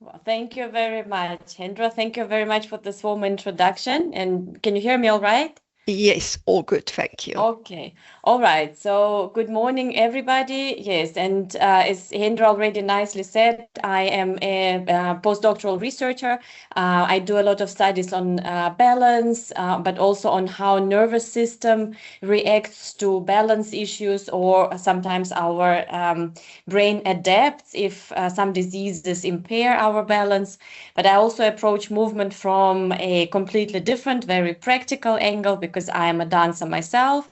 Well, thank you very much, Hendra. Thank you very much for this warm introduction. And can you hear me all right? Yes, all good, thank you. Okay. All right. So good morning, everybody. Yes. And as Hendra already nicely said, I am a postdoctoral researcher. I do a lot of studies on balance, but also on how nervous system reacts to balance issues, or sometimes our brain adapts if some diseases impair our balance. But I also approach movement from a completely different, very practical angle because I am a dancer myself.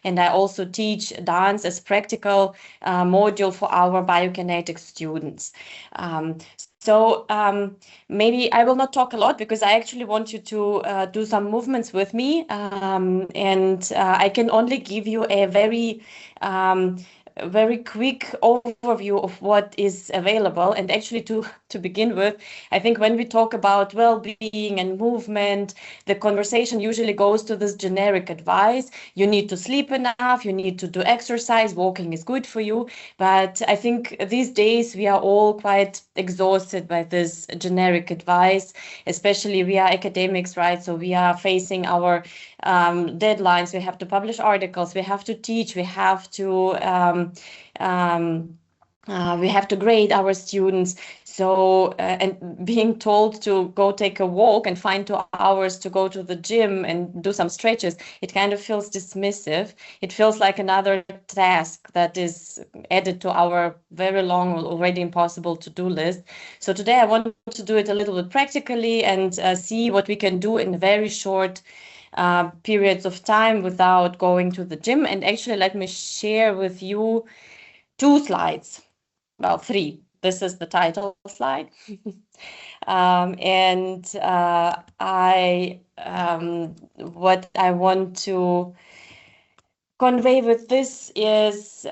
And I also teach dance as practical module for our biokinetic students. So maybe I will not talk a lot because I actually want you to do some movements with me. And I can only give you a very quick overview of what is available. And actually, to begin with, I think when we talk about well-being and movement, the conversation usually goes to this generic advice. You need to sleep enough, you need to do exercise, walking is good for you. But I think these days we are all quite exhausted by this generic advice, especially we are academics, right? So we are facing our deadlines, we have to publish articles, we have to teach, um, we have to grade our students. So, and being told to go take a walk and find 2 hours to go to the gym and do some stretches, it kind of feels dismissive. It feels like another task that is added to our very long, already impossible to-do list. So today I want to do it a little bit practically and see what we can do in very short periods of time without going to the gym. And actually, let me share with you 2 slides. Well, three. This is the title slide. And what I want to convey with this is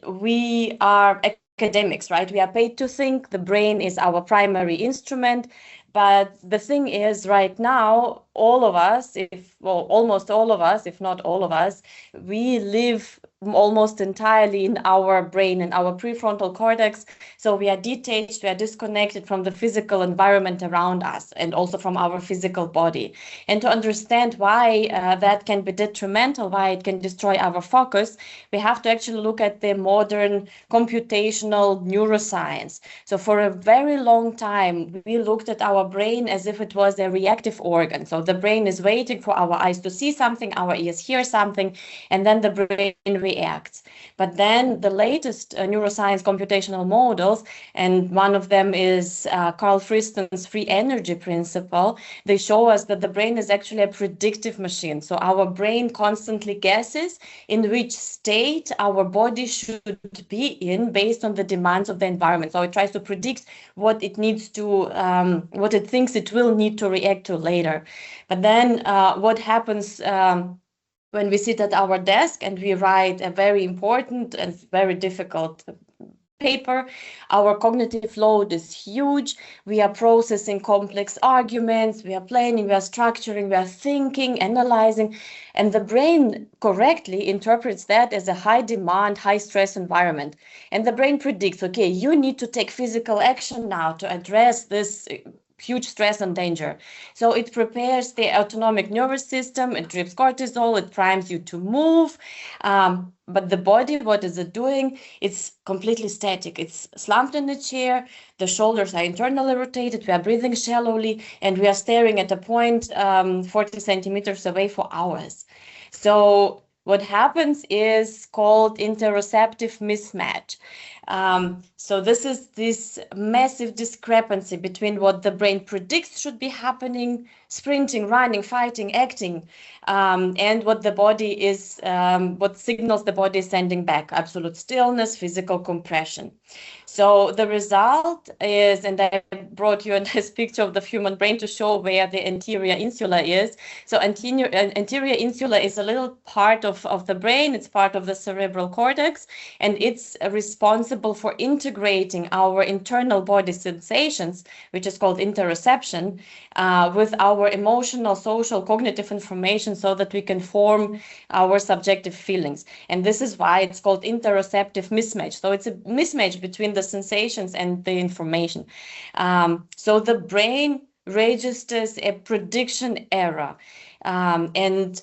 we are academics, right? We are paid to think. The brain is our primary instrument. But the thing is, right now, all of us, well, almost all of us, if not all of us, we live almost entirely in our brain and our prefrontal cortex. So we are detached, we are disconnected from the physical environment around us and also from our physical body. And to understand why that can be detrimental, why it can destroy our focus, we have to actually look at the modern computational neuroscience. So for a very long time, we looked at our brain as if it was a reactive organ. So the brain is waiting for our eyes to see something, our ears hear something, and then the brain reacts. But then the latest neuroscience computational models, and one of them is Carl Friston's free energy principle, they show us that the brain is actually a predictive machine. So our brain constantly guesses in which state our body should be in based on the demands of the environment. So it tries to predict what it needs to, what it thinks it will need to react to later. But then what happens when we sit at our desk and we write a very important and very difficult paper, our cognitive load is huge. We are processing complex arguments, we are planning, we are structuring, we are thinking, analyzing, and the brain correctly interprets that as a high demand, high stress environment. And the brain predicts, okay, you need to take physical action now to address this huge stress and danger. So it prepares the autonomic nervous system, it drips cortisol, it primes you to move. But the body, what is it doing? It's completely static. It's slumped in the chair. The shoulders are internally rotated. We are breathing shallowly, and we are staring at a point 40 centimeters away for hours. So what happens is called interoceptive mismatch. So this is this massive discrepancy between what the brain predicts should be happening, sprinting, running, fighting, acting, and what the body is, what signals the body is sending back: absolute stillness, physical compression. So the result is, and I brought you a nice picture of the human brain to show where the anterior insula is. So anterior insula is a little part of the brain. It's part of the cerebral cortex, and it's responsible for integrating our internal body sensations, which is called interoception, with our our emotional, social, cognitive information so that we can form our subjective feelings. And this is why it's called interoceptive mismatch. So it's a mismatch between the sensations and the information. So the brain registers a prediction error, and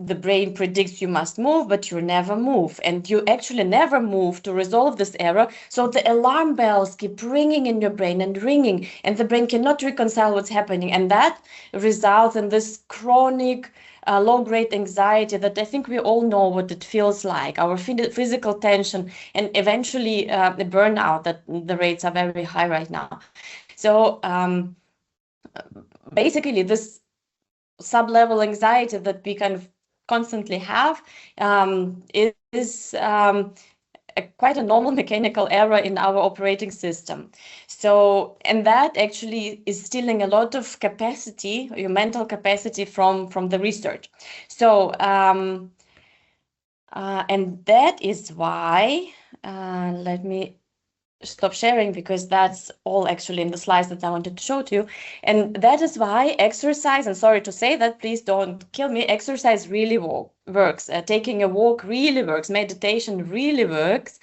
the brain predicts you must move, but you never move. And you actually never move to resolve this error. So the alarm bells keep ringing in your brain and ringing, and the brain cannot reconcile what's happening. And that results in this chronic low-grade anxiety that I think we all know what it feels like, our physical tension, and eventually the burnout, that the rates are very high right now. So basically this sub-level anxiety that we kind of constantly have is quite a normal mechanical error in our operating system. So, and that actually is stealing a lot of capacity, your mental capacity from the research. So, and that is why, let me stop sharing, because that's all actually in the slides that I wanted to show to you. And that is why exercise, and sorry to say that, please don't kill me, exercise really works. Taking a walk really works. Meditation really works.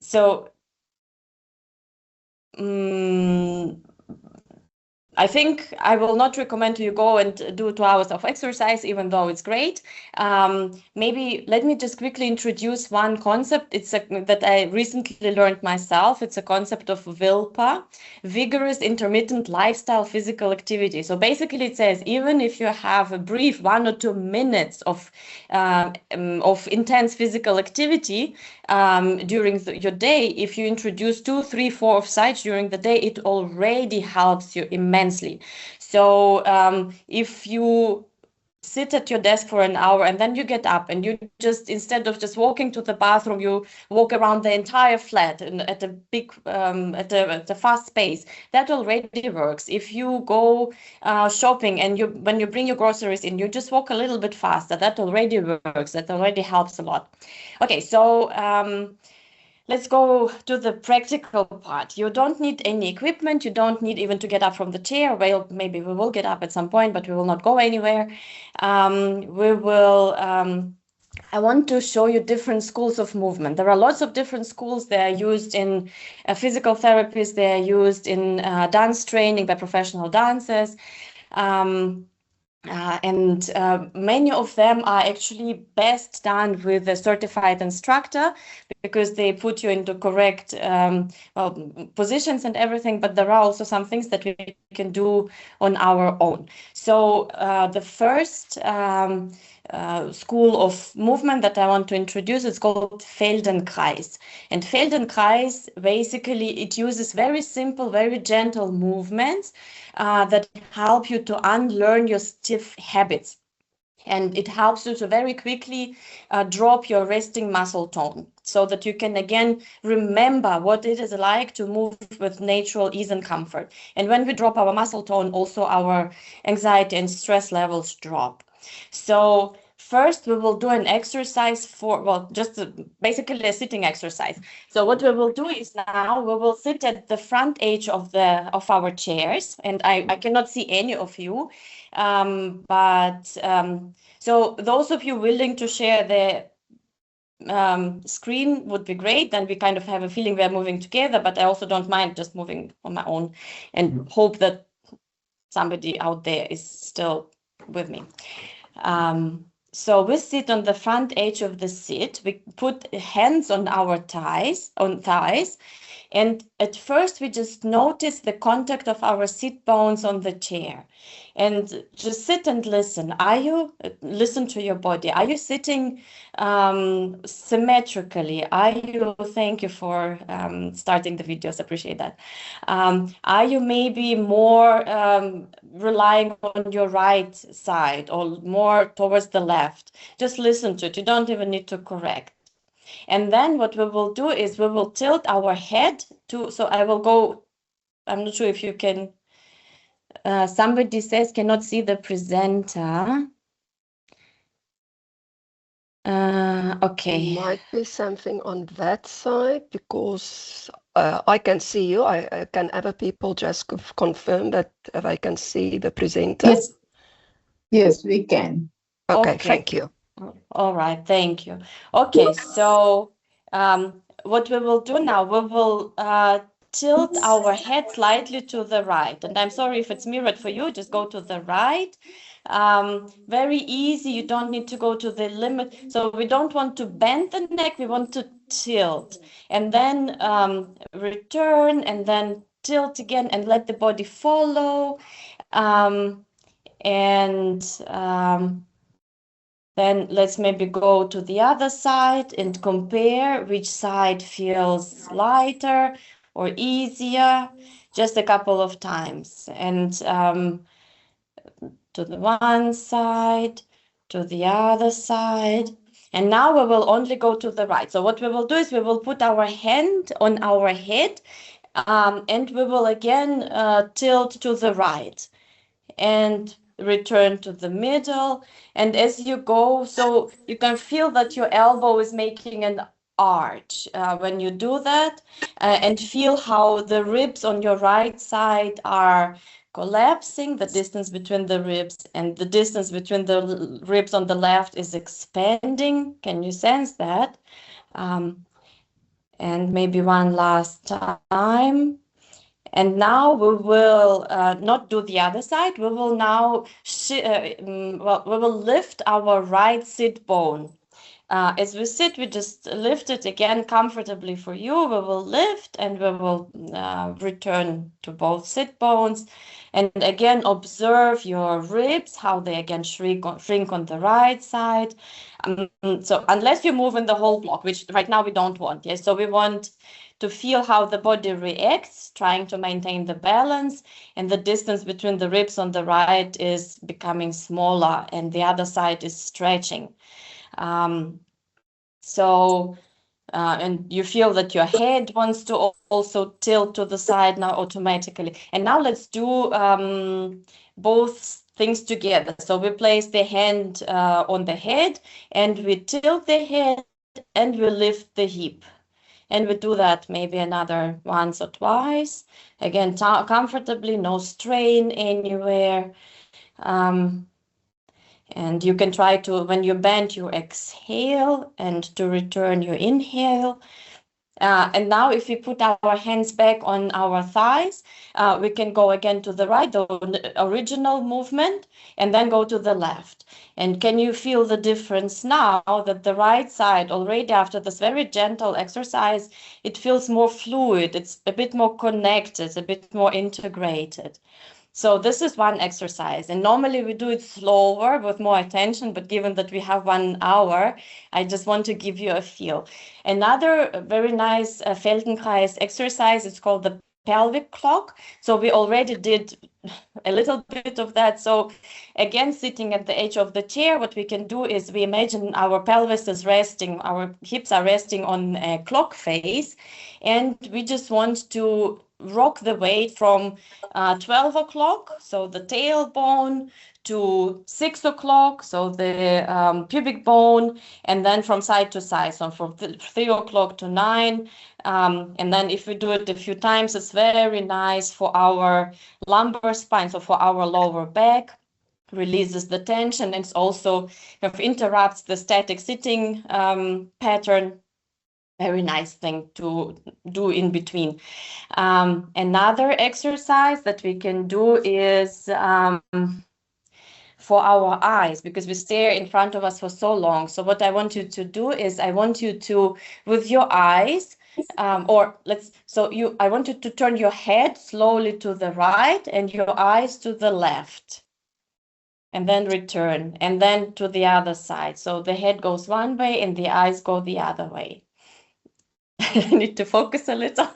So I think I will not recommend you go and do 2 hours of exercise, even though it's great. Maybe let me just quickly introduce one concept. It's that I recently learned myself. It's a concept of VILPA, vigorous intermittent lifestyle physical activity. So basically it says, even if you have a brief 1 or 2 minutes of intense physical activity during your day, if you introduce 2, 3, 4 of such during the day, it already helps you immensely. So if you sit at your desk for an hour and then you get up and you just, instead of just walking to the bathroom, you walk around the entire flat at a big at a fast pace, that already works. If you go shopping and when you bring your groceries in, you just walk a little bit faster, that already works. That already helps a lot. Okay, so let's go to the practical part. You don't need any equipment. You don't need even to get up from the chair. Well, maybe we will get up at some point, but we will not go anywhere. I want to show you different schools of movement. There are lots of different schools. They are used in physical therapies. They are used in dance training by professional dancers. And many of them are actually best done with a certified instructor, because they put you into correct positions and everything. But there are also some things that we can do on our own. So the first school of movement that I want to introduce is called Feldenkreis. And Feldenkreis, basically, it uses very simple, very gentle movements that help you to unlearn your stiff habits. And it helps you to very quickly drop your resting muscle tone, so that you can again remember what it is like to move with natural ease and comfort. And when we drop our muscle tone, also our anxiety and stress levels drop. So first we will do an exercise for, well, just basically a sitting exercise. So what we will do is, now we will sit at the front edge of our chairs, and I cannot see any of you. So those of you willing to share the screen would be great. Then we kind of have a feeling we are moving together, but I also don't mind just moving on my own, and hope that somebody out there is still with me. So we sit on the front edge of the seat. We put hands on our thighs, and at first we just notice the contact of our sit bones on the chair, and just sit and listen. Listen to your body? Are you sitting symmetrically? Thank you for starting the videos, appreciate that. Are you maybe more relying on your right side, or more towards the left? Just listen to it. You don't even need to correct. And then what we will do is we will tilt our head so I will go, I'm not sure if you can, somebody says cannot see the presenter. Okay. Might be something on that side, because I can see you. Can other people just confirm that they can see the presenter? Yes, yes, we can. Okay, thank you. All right, thank you. Okay, so what we will do now, we will tilt our head slightly to the right. And I'm sorry if it's mirrored for you, just go to the right. Very easy, you don't need to go to the limit. So we don't want to bend the neck, we want to tilt. And then return and then tilt again and let the body follow. And then let's maybe go to the other side and compare which side feels lighter or easier, just a couple of times. And to the one side, to the other side. And now we will only go to the right. So what we will do is we will put our hand on our head and we will again tilt to the right and return to the middle. And as you go, so you can feel that your elbow is making an arch when you do that, and feel how the ribs on your right side are collapsing. The distance between the ribs and the distance between the ribs on the left is expanding. Can you sense that? And maybe one last time. And now we will not do the other side. We will now we will lift our right sit bone. As we sit, we just lift it again comfortably for you. We will lift and we will return to both sit bones. And again, observe your ribs, how they again shrink on the right side. So unless you move in the whole block, which right now we don't want, yes? So we want to feel how the body reacts, trying to maintain the balance, and the distance between the ribs on the right is becoming smaller and the other side is stretching. And you feel that your head wants to also tilt to the side now automatically. And now let's do both things together. So we place the hand on the head and we tilt the head and we lift the hip. And we do that maybe another once or twice. Again, comfortably, no strain anywhere. And you can try to, when you bend, you exhale, and to return, you inhale. And now if we put our hands back on our thighs, we can go again to the right, the original movement, and then go to the left. And can you feel the difference now that the right side, already after this very gentle exercise, it feels more fluid, it's a bit more connected, a bit more integrated. So this is one exercise, and normally we do it slower with more attention, but given that we have 1 hour, I just want to give you a feel. Another very nice Feldenkrais exercise, it's called the pelvic clock. So we already did a little bit of that. So again, sitting at the edge of the chair, what we can do is we imagine our pelvis is resting, our hips are resting on a clock face, and we just want to rock the weight from 12 o'clock, so the tailbone, to 6 o'clock, so the pubic bone, and then from side to side, so from 3 o'clock to 9. And then if we do it a few times, it's very nice for our lumbar spine, so for our lower back, releases the tension, and it's also kind of interrupts the static sitting pattern. Very nice thing to do in between. Another exercise that we can do is for our eyes, because we stare in front of us for so long. So what I want you to do is I want you to, with your eyes, I want you to turn your head slowly to the right and your eyes to the left. And then return, and then to the other side. So the head goes one way and the eyes go the other way. I need to focus a little.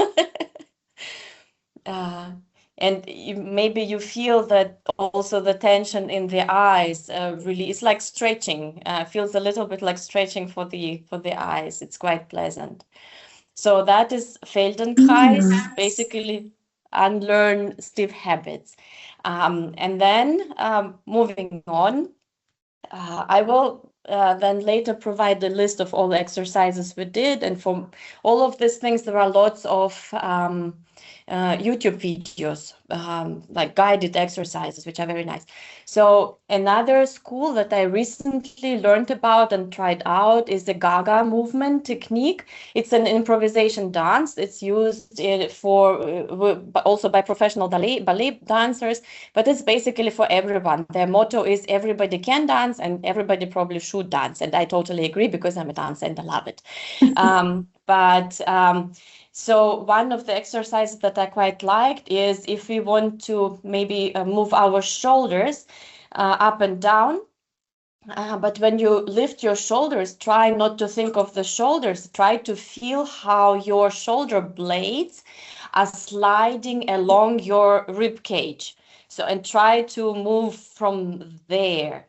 And maybe you feel that also the tension in the eyes really, it's like stretching, feels a little bit like stretching for the eyes. It's quite pleasant. So that is Feldenkrais, basically unlearn stiff habits. And then moving on, I will then later provide the list of all the exercises we did. And for all of these things, there are lots of YouTube videos, like guided exercises, which are very nice. So another school that I recently learned about and tried out is the Gaga movement technique. It's an improvisation dance. It's used also by professional ballet dancers, but it's basically for everyone. Their motto is everybody can dance and everybody probably should dance. And I totally agree because I'm a dancer and I love it. So one of the exercises that I quite liked is if we want to maybe move our shoulders up and down. But when you lift your shoulders, try not to think of the shoulders. Try to feel how your shoulder blades are sliding along your rib cage. So, and try to move from there.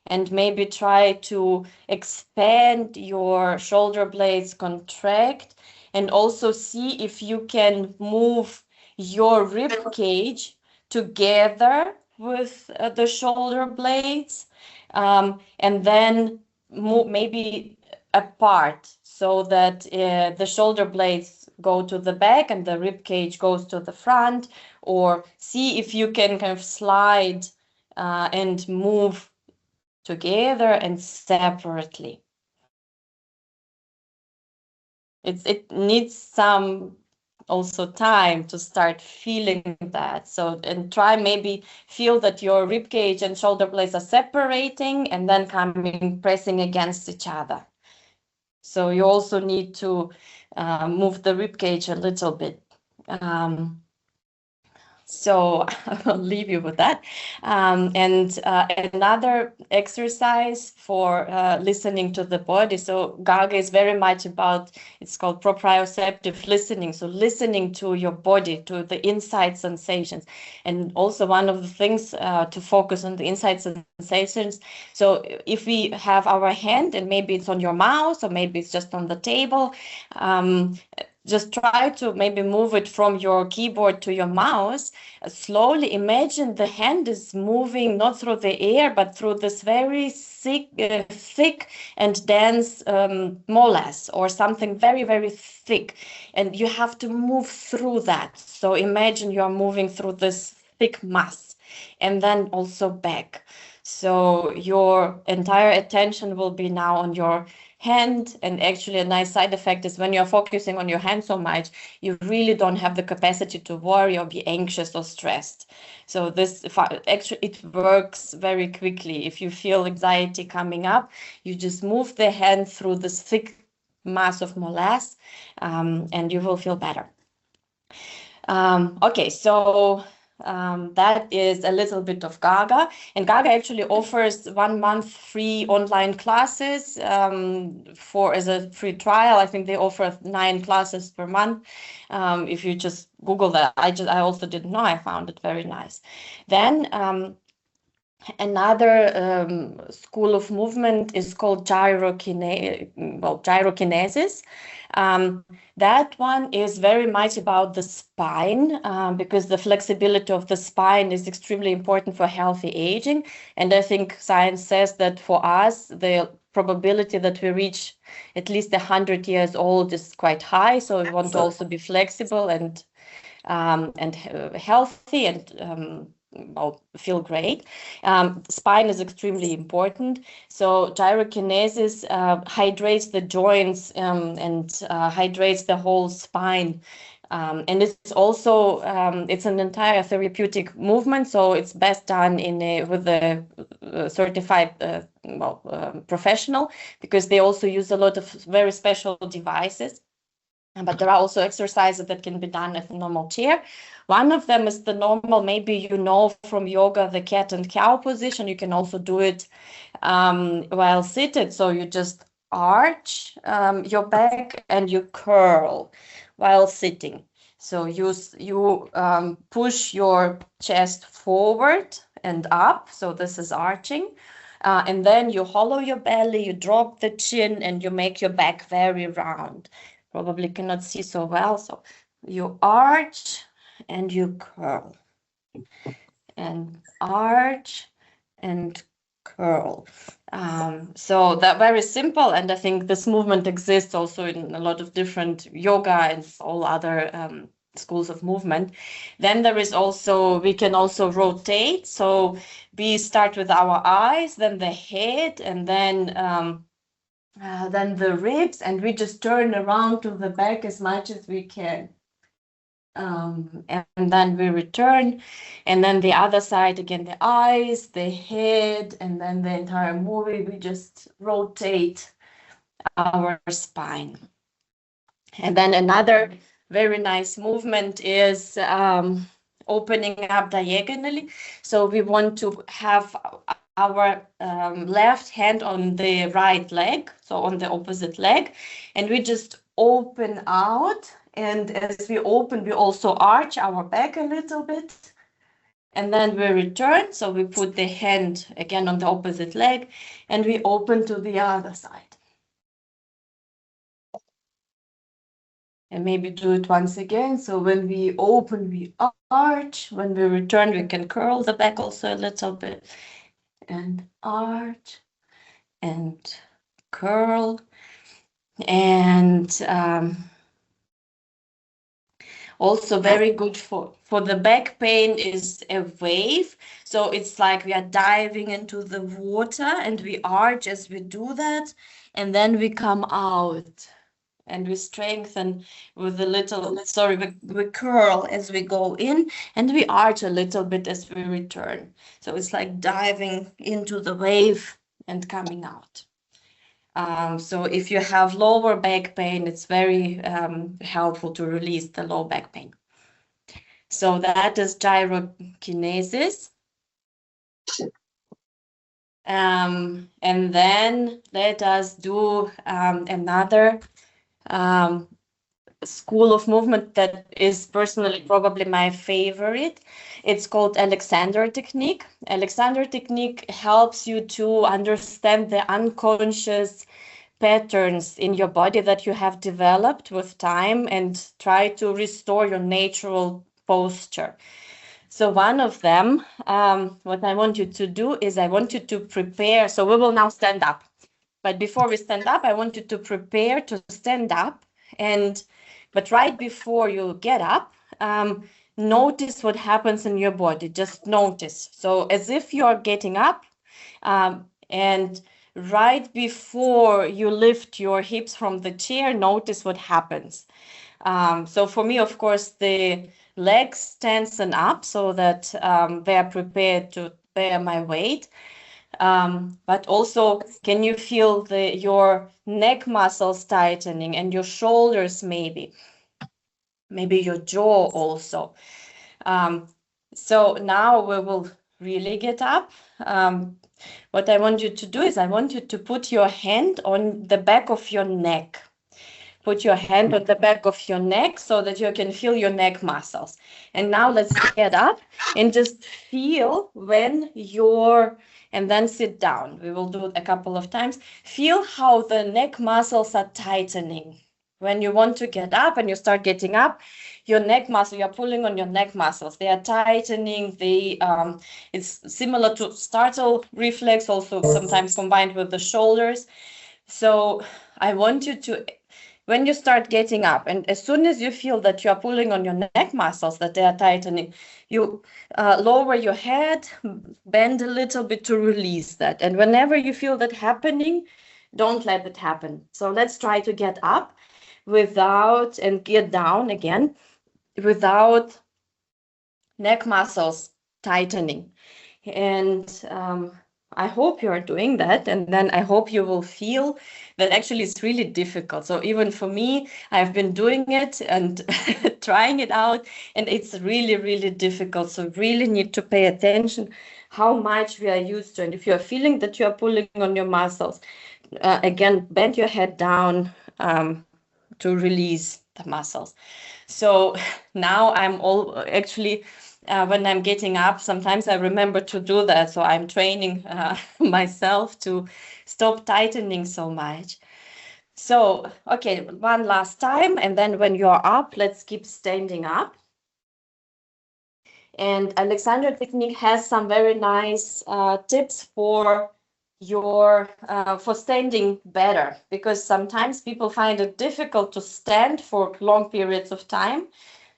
And maybe try to expand your shoulder blades, contract, and also see if you can move your rib cage together with the shoulder blades, and then maybe apart so that the shoulder blades go to the back and the rib cage goes to the front, or see if you can kind of slide and move together and separately. It needs some also time to start feeling that. So, and try maybe feel that your rib cage and shoulder blades are separating and then coming, pressing against each other. So you also need to move the rib cage a little bit. So I will leave you with that. And another exercise for listening to the body. So Gaga is very much about, it's called proprioceptive listening. So listening to your body, to the inside sensations. And also one of the things to focus on the inside sensations. So if we have our hand and maybe it's on your mouth or maybe it's just on the table, just try to maybe move it from your keyboard to your mouse. Slowly imagine the hand is moving not through the air, but through this very thick and dense molasses or something very, very thick. And you have to move through that. So imagine you're moving through this thick mass and then also back. So your entire attention will be now on your hand, and actually a nice side effect is when you're focusing on your hand so much, you really don't have the capacity to worry or be anxious or stressed. So this actually it works very quickly. If you feel anxiety coming up, you just move the hand through this thick mass of molasses, and you will feel better. Okay, so that is a little bit of Gaga, and Gaga actually offers 1 month free online classes as a free trial. I think they offer 9 classes per month. If you just Google that, I also didn't know. I found it very nice. Then another school of movement is called gyrokinesis. That one is very much about the spine, because the flexibility of the spine is extremely important for healthy aging. And I think science says that for us, the probability that we reach at least 100 years old is quite high. So we want to also be flexible and healthy and feel great. Spine is extremely important. So gyrokinesis hydrates the joints and hydrates the whole spine. And it's also it's an entire therapeutic movement, so it's best done with a certified professional, because they also use a lot of very special devices. But there are also exercises that can be done at a normal chair. One of them is the normal, maybe you know from yoga, the cat and cow position. You can also do it while seated. So you just arch your back and you curl while sitting. So you push your chest forward and up. So this is arching. And then you hollow your belly, you drop the chin, and you make your back very round. Probably cannot see so well. So you arch and you curl. And arch and curl. So that very simple, and I think this movement exists also in a lot of different yoga and all other schools of movement. Then there is also, we can also rotate. So we start with our eyes, then the head, and then the ribs, and we just turn around to the back as much as we can. And then we return, and then the other side again, the eyes, the head, and then the entire movie, we just rotate our spine. And then another very nice movement is opening up diagonally. So we want to have our left hand on the right leg, so on the opposite leg, and we just open out. And as we open, we also arch our back a little bit. And then we return. So we put the hand again on the opposite leg, and we open to the other side. And maybe do it once again. So when we open, we arch. When we return, we can curl the back also a little bit. And arch and curl. And also very good for the back pain is a wave. So it's like we are diving into the water, and we arch as we do that. And then we come out. And we strengthen with a little, we curl as we go in, and we arch a little bit as we return. So it's like diving into the wave and coming out. So if you have lower back pain, it's very helpful to release the low back pain. So that is gyrokinesis. And then let us do another school of movement that is personally probably my favorite. It's called Alexander technique. Alexander technique helps you to understand the unconscious patterns in your body that you have developed with time and try to restore your natural posture. So one of them, what I want you to do is I want you to prepare. So we will now stand up. But before we stand up, I want you to prepare to stand up. But right before you get up, notice what happens in your body. Just notice. So as if you're getting up, and right before you lift your hips from the chair, notice what happens. So for me, of course, the legs tension up so that they are prepared to bear my weight. But also, can you feel your neck muscles tightening and your shoulders maybe your jaw also. So now we will really get up. What I want you to do is I want you to put your hand on the back of your neck. Put your hand on the back of your neck so that you can feel your neck muscles. And now let's get up and just feel when and then sit down. We will do it a couple of times. Feel how the neck muscles are tightening. When you want to get up and you start getting up, your neck muscle, you're pulling on your neck muscles. They are tightening. It's similar to startle reflex, also sometimes combined with the shoulders. So I want you to, when you start getting up, and as soon as you feel that you are pulling on your neck muscles, that they are tightening, you lower your head, bend a little bit to release that. And whenever you feel that happening, don't let it happen. So let's try to get up and get down again without neck muscles tightening. And I hope you are doing that. And then I hope you will feel that actually it's really difficult. So even for me, I've been doing it and trying it out, and it's really, really difficult. So really need to pay attention how much we are used to. And if you're feeling that you're pulling on your muscles, again, bend your head down to release the muscles. So now I'm when I'm getting up, sometimes I remember to do that. So I'm training myself to stop tightening so much. So, okay, one last time. And then when you're up, let's keep standing up. And Alexander technique has some very nice tips for for standing better, because sometimes people find it difficult to stand for long periods of time.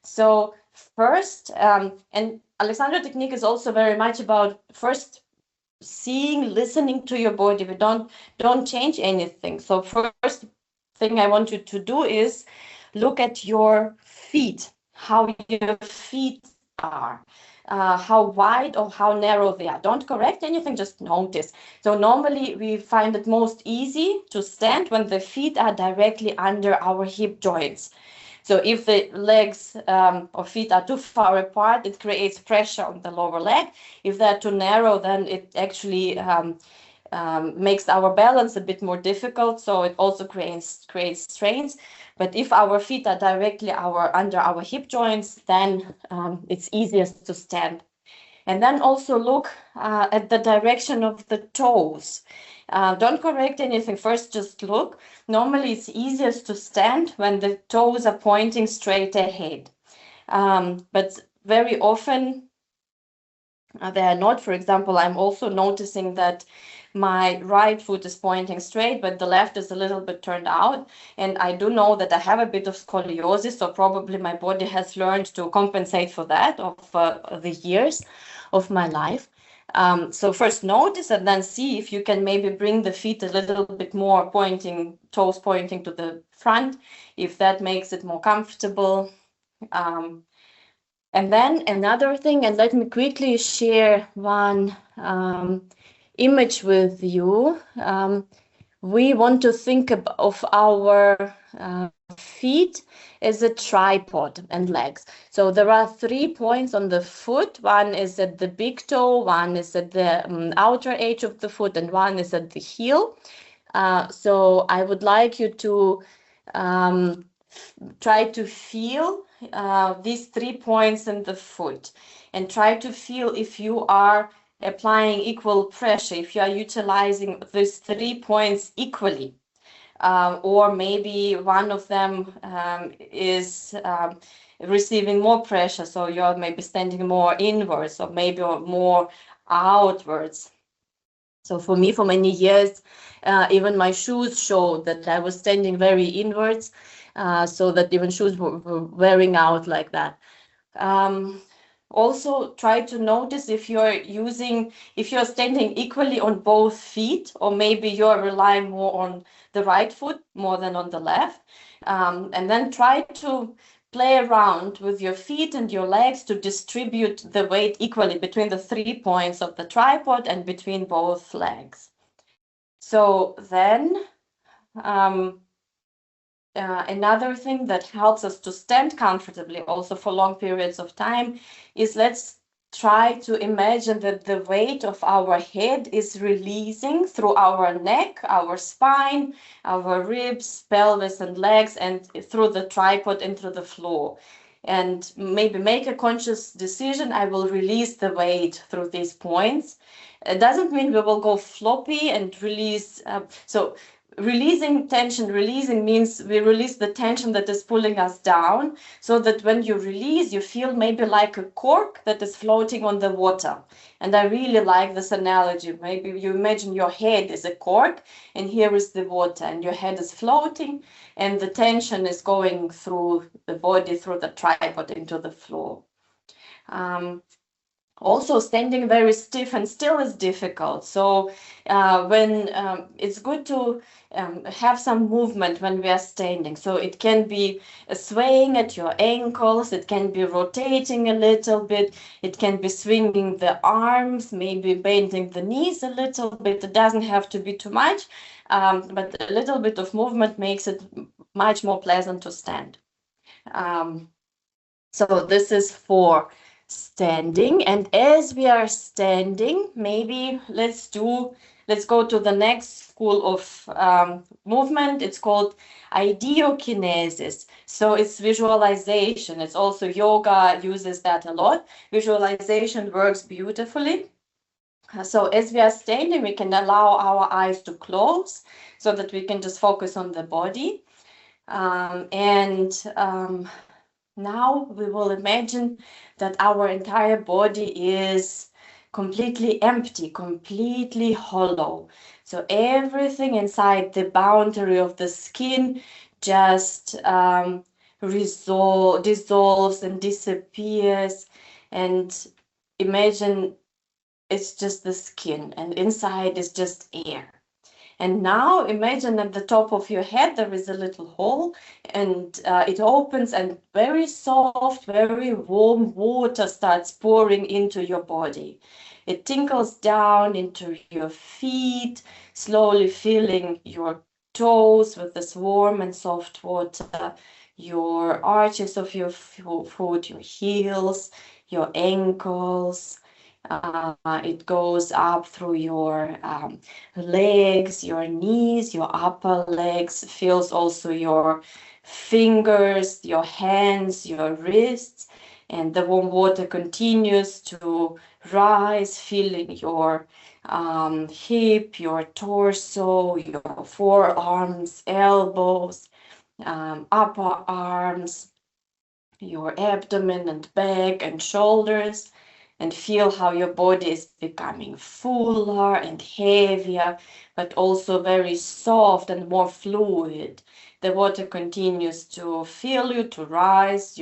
So first, and Alexandra technique is also very much about first seeing, listening to your body. We don't change anything. So first thing I want you to do is look at your feet, how your feet are, how wide or how narrow they are. Don't correct anything, just notice. So normally we find it most easy to stand when the feet are directly under our hip joints. So if the legs or feet are too far apart, it creates pressure on the lower leg. If they're too narrow, then it actually makes our balance a bit more difficult. So it also creates strains. But if our feet are directly under our hip joints, then it's easiest to stand. And then also look at the direction of the toes. Don't correct anything. First, just look. Normally, it's easiest to stand when the toes are pointing straight ahead. But very often, they are not. For example, I'm also noticing that my right foot is pointing straight, but the left is a little bit turned out. And I do know that I have a bit of scoliosis, so probably my body has learned to compensate for that of the years of my life. So first notice and then see if you can maybe bring the feet a little bit more toes pointing to the front, if that makes it more comfortable. And then another thing, and let me quickly share one image with you. We want to think of our feet as a tripod and legs. So there are 3 points on the foot. One is at the big toe, one is at the outer edge of the foot, and one is at the heel. So I would like you to try to feel these 3 points in the foot, and try to feel if you are applying equal pressure, if you are utilizing these 3 points equally, or maybe one of them is receiving more pressure, so you're maybe standing more inwards or maybe more outwards. So for me, for many years, even my shoes showed that I was standing very inwards, so that even shoes were wearing out like that. Also try to notice if you're standing equally on both feet, or maybe you're relying more on the right foot more than on the left. And then try to play around with your feet and your legs to distribute the weight equally between the 3 points of the tripod and between both legs. So then another thing that helps us to stand comfortably also for long periods of time is, let's try to imagine that the weight of our head is releasing through our neck, our spine, our ribs, pelvis, and legs, and through the tripod into the floor. And maybe make a conscious decision, I will release the weight through these points. It doesn't mean we will go floppy and release. So releasing means we release the tension that is pulling us down, so that when you release, you feel maybe like a cork that is floating on the water. And I really like this analogy. Maybe you imagine your head is a cork, and here is the water, and your head is floating, and the tension is going through the body, through the tripod into the floor. Also, standing very stiff and still is difficult. So when it's good to have some movement when we are standing. So it can be swaying at your ankles, it can be rotating a little bit, it can be swinging the arms, maybe bending the knees a little bit. It doesn't have to be too much, but a little bit of movement makes it much more pleasant to stand. So this is for standing. And as we are standing, maybe let's go to the next school of movement. It's called ideokinesis. So it's visualization. It's also yoga uses that a lot. Visualization works beautifully. So as we are standing, we can allow our eyes to close so that we can just focus on the body. Now we will imagine that our entire body is completely empty, completely hollow. So everything inside the boundary of the skin just dissolves and disappears. And imagine it's just the skin, and inside is just air. And now imagine at the top of your head there is a little hole, and it opens, and very soft, very warm water starts pouring into your body. It tinkles down into your feet, slowly filling your toes with this warm and soft water, your arches of your foot, your heels, your ankles. It goes up through your legs, your knees, your upper legs, feels also your fingers, your hands, your wrists, and the warm water continues to rise, filling your hip, your torso, your forearms, elbows, upper arms, your abdomen and back and shoulders, and feel how your body is becoming fuller and heavier, but also very soft and more fluid. The water continues to fill you, to rise,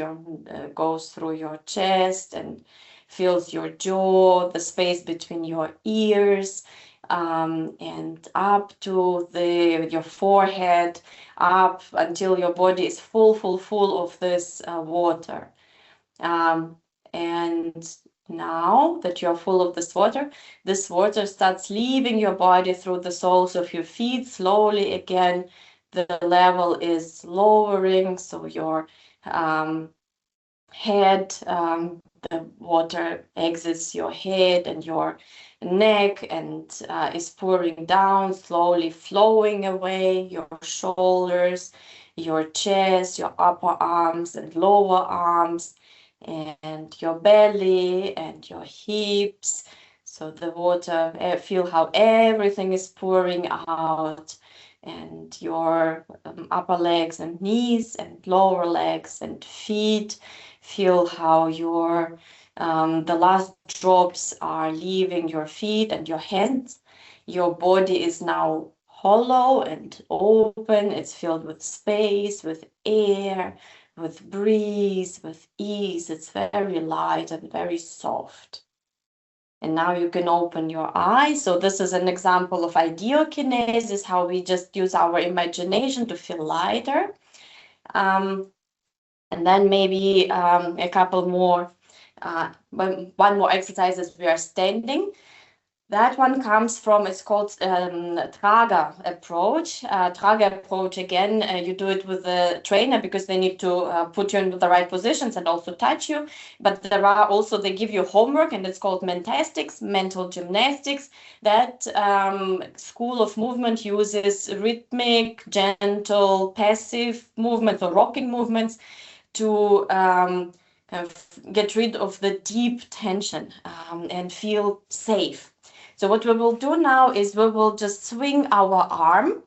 goes through your chest and fills your jaw, the space between your ears, and up to your forehead, up until your body is full of this water. And now that you're full of this water starts leaving your body through the soles of your feet slowly again. The level is lowering, so your head, the water exits your head and your neck and is pouring down, slowly flowing away your shoulders, your chest, your upper arms and lower arms, and your belly and your hips. So the water, feel how everything is pouring out, and your upper legs and knees and lower legs and feet. Feel how the last drops are leaving your feet and your hands. Your body is now hollow and open. It's filled with space, with air, with breeze, with ease. It's very light and very soft. And now you can open your eyes. So this is an example of ideokinesis, how we just use our imagination to feel lighter. And then maybe a couple more, one more exercise as we are standing. That one comes from, it's called Traga approach. Traga approach, again, you do it with the trainer because they need to put you into the right positions and also touch you. But there are also, they give you homework, and it's called mentastics, mental gymnastics. That school of movement uses rhythmic, gentle, passive movements or rocking movements to kind of get rid of the deep tension and feel safe. So what we will do now is we will just swing our arm.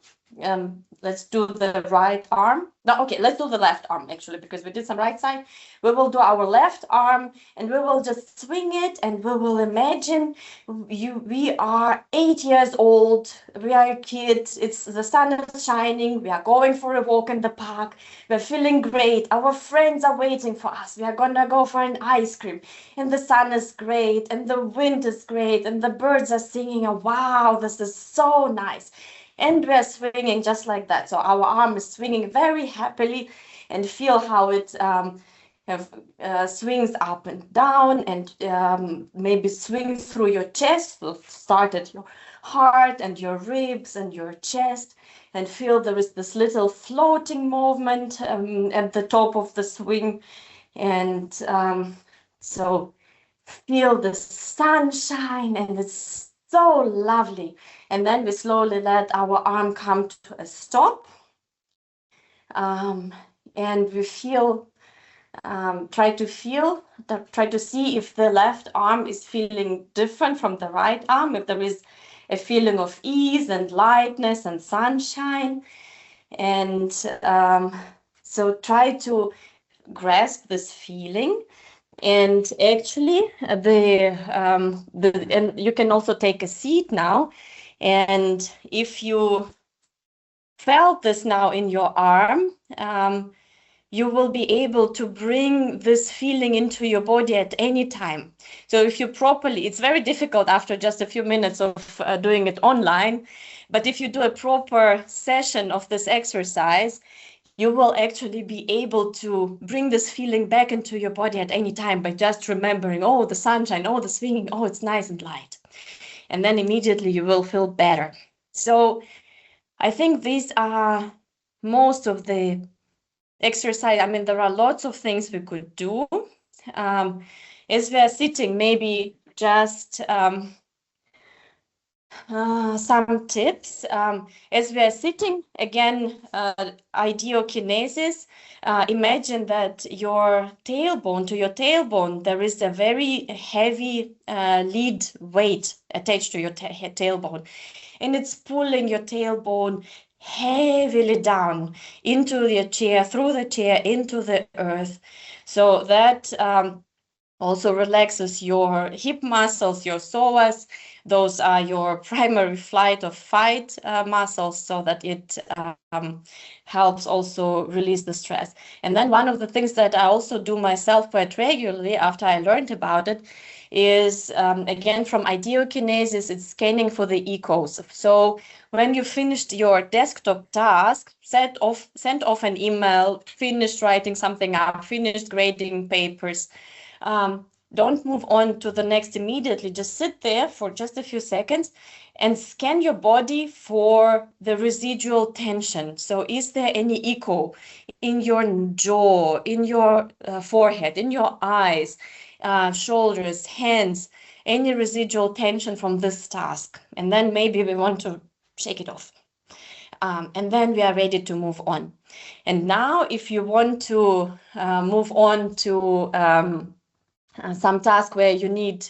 Let's do the right arm. No, okay, let's do the left arm actually, because we did some right side. We will do our left arm and we will just swing it, and we will imagine we are 8 years old. We are kids. The sun is shining. We are going for a walk in the park. We're feeling great. Our friends are waiting for us. We are gonna go for an ice cream. And the sun is great, and the wind is great, and the birds are singing. Oh, wow, this is so nice. And we're swinging just like that. So our arm is swinging very happily, and feel how it swings up and down, and maybe swings through your chest. So start at your heart and your ribs and your chest, and feel there is this little floating movement at the top of the swing. And so feel the sunshine, and it's so lovely. And then we slowly let our arm come to a stop. And we try to see if the left arm is feeling different from the right arm, if there is a feeling of ease and lightness and sunshine. And so try to grasp this feeling. And actually, and you can also take a seat now. And if you felt this now in your arm, you will be able to bring this feeling into your body at any time. So if you properly, it's very difficult after just a few minutes of doing it online, but if you do a proper session of this exercise, you will actually be able to bring this feeling back into your body at any time by just remembering, oh, the sunshine, oh, the swinging, oh, it's nice and light. And then immediately you will feel better. So I think these are most of the exercise. I mean, there are lots of things we could do. As we are sitting, maybe just some tips. As we are sitting, again, ideokinesis, imagine that your tailbone, there is a very heavy lead weight attached to your tailbone, and it's pulling your tailbone heavily down into your chair, through the chair, into the earth. So that also relaxes your hip muscles, your psoas. Those are your primary flight or fight muscles, so that it helps also release the stress. And then one of the things that I also do myself quite regularly after I learned about it is, again, from ideokinesis, it's scanning for the echoes. So when you finished your desktop task, send off an email, finished writing something up, finished grading papers, don't move on to the next immediately. Just sit there for just a few seconds and scan your body for the residual tension. So is there any echo in your jaw, in your forehead, in your eyes, shoulders, hands, any residual tension from this task? And then maybe we want to shake it off. And then we are ready to move on. And now if you want to move on to some task where you need,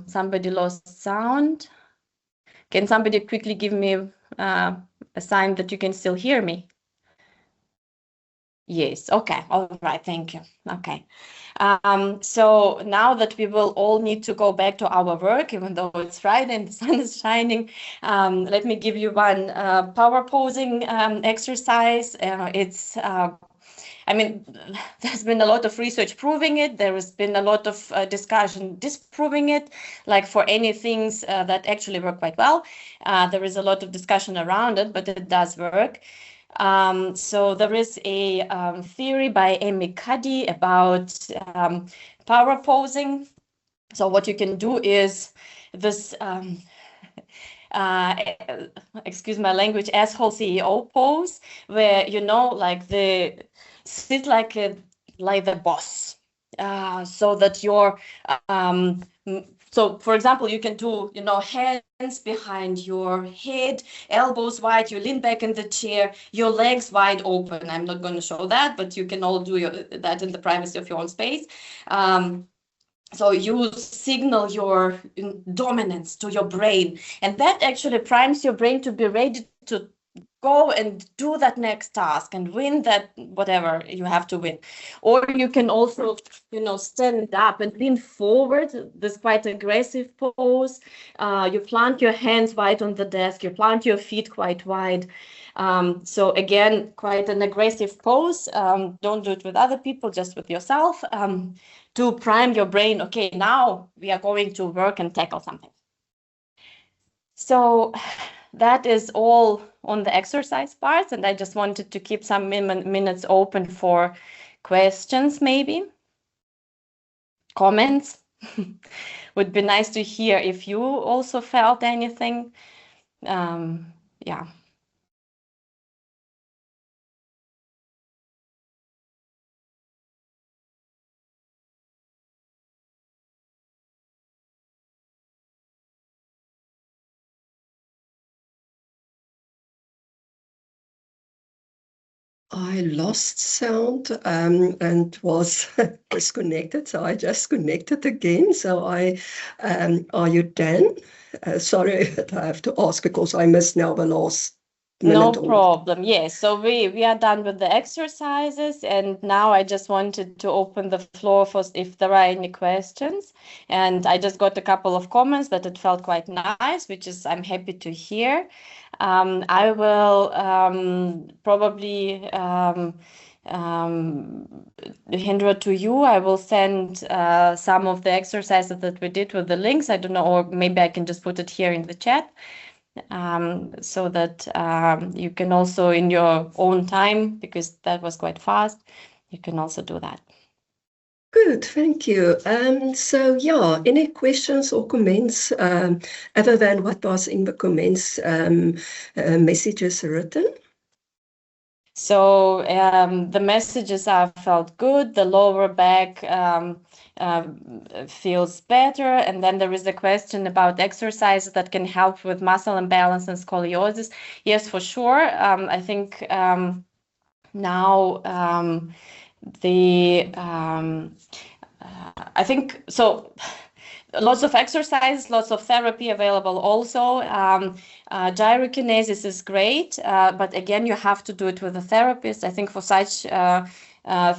somebody lost sound. Can somebody quickly give me a sign that you can still hear me? Yes, okay, all right, thank you. Okay, so now that we will all need to go back to our work, even though it's Friday and the sun is shining, let me give you one power posing exercise. I mean, there's been a lot of research proving it. There has been a lot of discussion disproving it. Like for any things that actually work quite well, there is a lot of discussion around it, but it does work. So there is a theory by Amy Cuddy about power posing. So what you can do is this, excuse my language, asshole CEO pose, where, you know, like sit like the boss, so that you're so for example, you can do, you know, hands behind your head, elbows wide, you lean back in the chair, your legs wide open. I'm not going to show that, but you can all do that in the privacy of your own space. So you signal your dominance to your brain, and that actually primes your brain to be ready to go and do that next task and win that whatever you have to win. Or you can also, you know, stand up and lean forward, this quite aggressive pose. You plant your hands wide on the desk, you plant your feet quite wide. So again, quite an aggressive pose. Don't do it with other people, just with yourself, to prime your brain. Okay, now we are going to work and tackle something. So that is all on the exercise part, and I just wanted to keep some minutes open for questions, maybe comments. Would be nice to hear if you also felt anything. Yeah. I lost sound and was disconnected, so I just connected again. So are you Dan? Sorry, I have to ask because I missed now the last No minute or problem. Yes. So we are done with the exercises, and now I just wanted to open the floor for if there are any questions. And I just got a couple of comments that it felt quite nice, which is I'm happy to hear. I will probably hand it to you. I will send some of the exercises that we did with the links. I don't know, or maybe I can just put it here in the chat. So that you can also in your own time, because that was quite fast, you can also do that. Good, thank you. So yeah, any questions or comments other than what was in the comments messages written? So the messages are felt good, the lower back feels better, and then there is a question about exercises that can help with muscle imbalance and scoliosis. Yes, for sure. I think now I think so. Lots of exercise, lots of therapy available also. Gyrokinesis is great, but again, you have to do it with a therapist. I think for such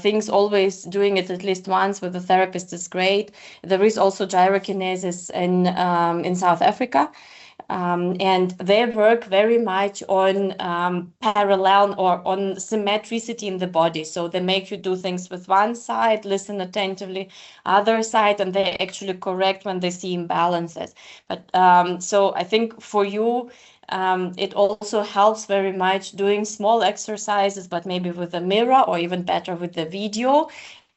things, always doing it at least once with a therapist is great. There is also gyrokinesis in South Africa. And they work very much on parallel or on symmetricity in the body. So they make you do things with one side, listen attentively, other side, and they actually correct when they see imbalances. But so I think for you, it also helps very much doing small exercises, but maybe with a mirror or even better with the video,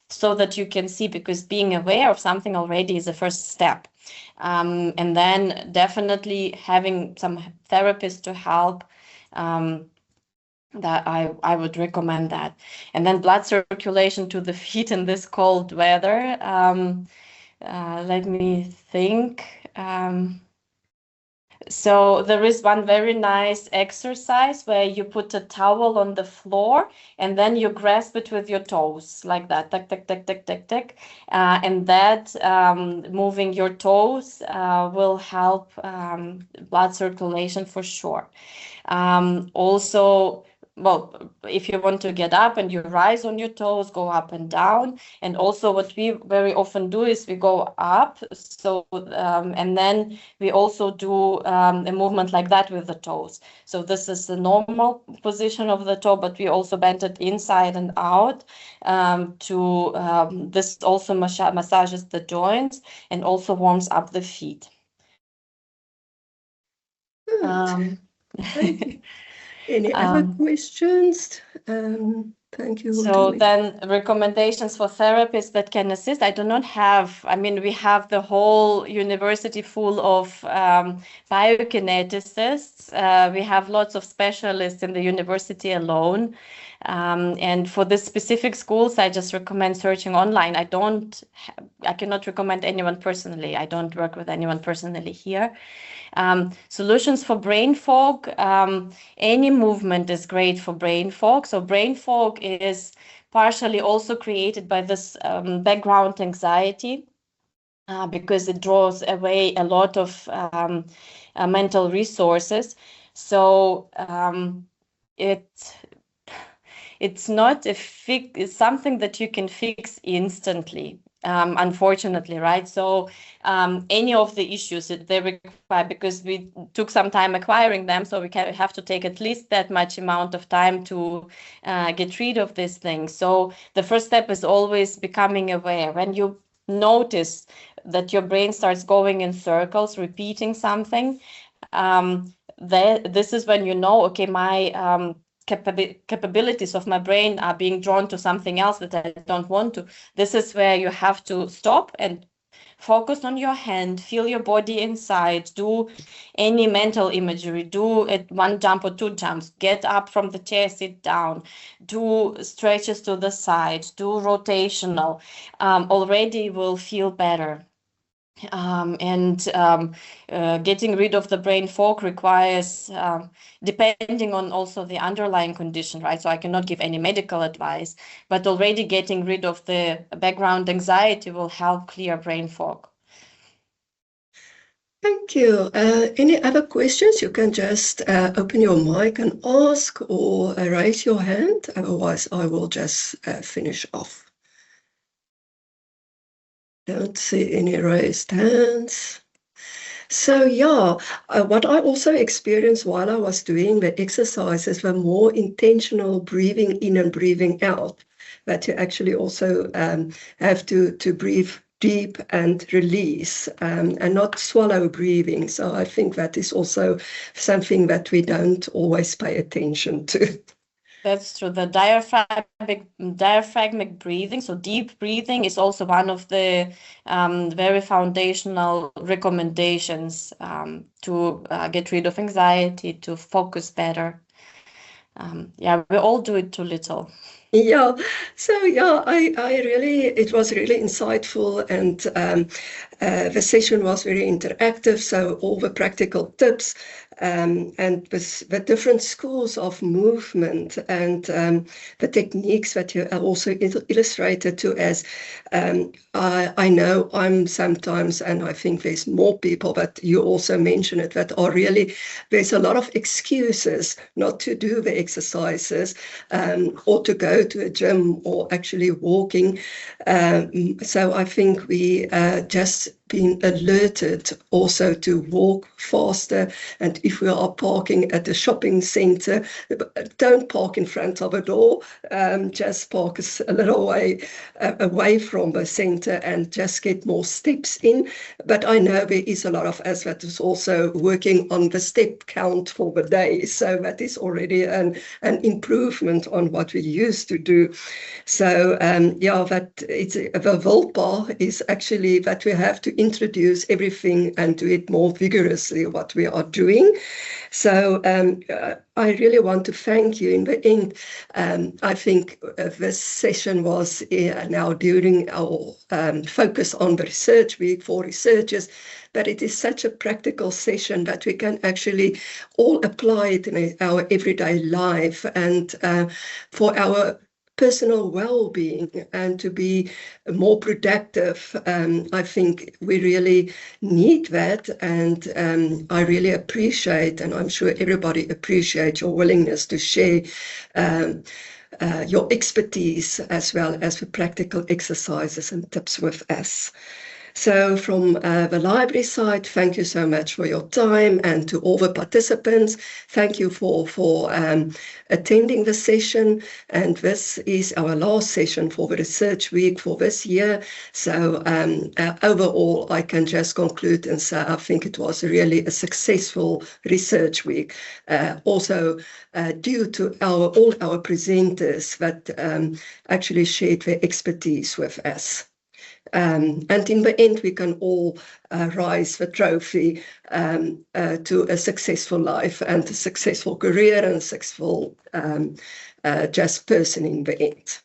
so that you can see, because being aware of something already is the first step. And then definitely having some therapist to help, that I would recommend that. And then blood circulation to the feet in this cold weather. Let me think. So there is one very nice exercise where you put a towel on the floor and then you grasp it with your toes like that, tuck, tuck, tuck, tuck, tuck, tuck. And that moving your toes will help blood circulation for sure. Also, well, if you want to get up and you rise on your toes, go up and down. And also what we very often do is we go up. So, and then we also do a movement like that with the toes. So this is the normal position of the toe, but we also bend it inside and out this also massages the joints and also warms up the feet. Good. Thank you. Any other questions? Thank you. So then recommendations for therapists that can assist. I do not have, I mean, we have the whole university full of biokineticists. We have lots of specialists in the university alone. And for the specific schools, I just recommend searching online. I cannot recommend anyone personally. I don't work with anyone personally here. Solutions for brain fog. Any movement is great for brain fog. So brain fog is partially also created by this background anxiety, because it draws away a lot of mental resources. So it's not it's something that you can fix instantly. Unfortunately, right? So any of the issues that they require, because we took some time acquiring them, so we have to take at least that much amount of time to get rid of these things. So the first step is always becoming aware. When you notice that your brain starts going in circles, repeating something, this is when you know, okay, my capabilities of my brain are being drawn to something else that I don't want to. This is where you have to stop and focus on your hand, feel your body inside, do any mental imagery, do it 1 jump or 2 jumps, get up from the chair, sit down, do stretches to the side, do rotational. Already will feel better. Getting rid of the brain fog requires, depending on also the underlying condition, right? So I cannot give any medical advice, but already getting rid of the background anxiety will help clear brain fog. Thank you. Any other questions? You can just open your mic and ask or raise your hand. Otherwise, I will just finish off. Don't see any raised hands. So yeah, what I also experienced while I was doing the exercises were more intentional breathing in and breathing out. That you actually also have to breathe deep and release and not swallow breathing. So I think that is also something that we don't always pay attention to. That's true. The diaphragmic breathing, so deep breathing, is also one of the very foundational recommendations to get rid of anxiety, to focus better. Yeah, we all do it too little. Yeah, so yeah, I really, it was really insightful, and the session was very interactive. So all the practical tips and with the different schools of movement and the techniques that you also illustrated to us. I know I'm sometimes, and I think there's more people, but you also mentioned it, that are really, there's a lot of excuses not to do the exercises or to go to a gym or actually walking. So I think we just been alerted also to walk faster, and if we are parking at a shopping center, don't park in front of a door, just park a little way away from the center and just get more steps in. But I know there is a lot of us that is also working on the step count for the day, so that is already an improvement on what we used to do. So yeah, that it's the willpower is actually that we have to introduce everything and do it more vigorously what we are doing. So I really want to thank you. In the end, I think this session was now during our focus on the research week for researchers, but it is such a practical session that we can actually all apply it in our everyday life and for our personal well-being and to be more productive. I think we really need that, and I really appreciate, and I'm sure everybody appreciates your willingness to share your expertise as well as the practical exercises and tips with us. So from the library side, thank you so much for your time, and to all the participants, thank you for attending the session. And this is our last session for the research week for this year. So overall, I can just conclude and say I think it was really a successful research week. Also due to all our presenters that actually shared their expertise with us. And in the end, we can all rise the trophy to a successful life and a successful career and successful just person in the end.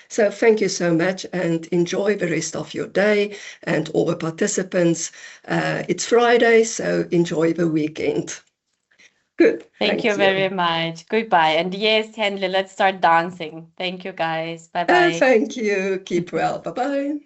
So thank you so much, and enjoy the rest of your day, and all the participants. It's Friday, so enjoy the weekend. Good. Thank you very much. Goodbye. And yes, Henley, let's start dancing. Thank you, guys. Bye-bye. Thank you. Keep well. Bye-bye.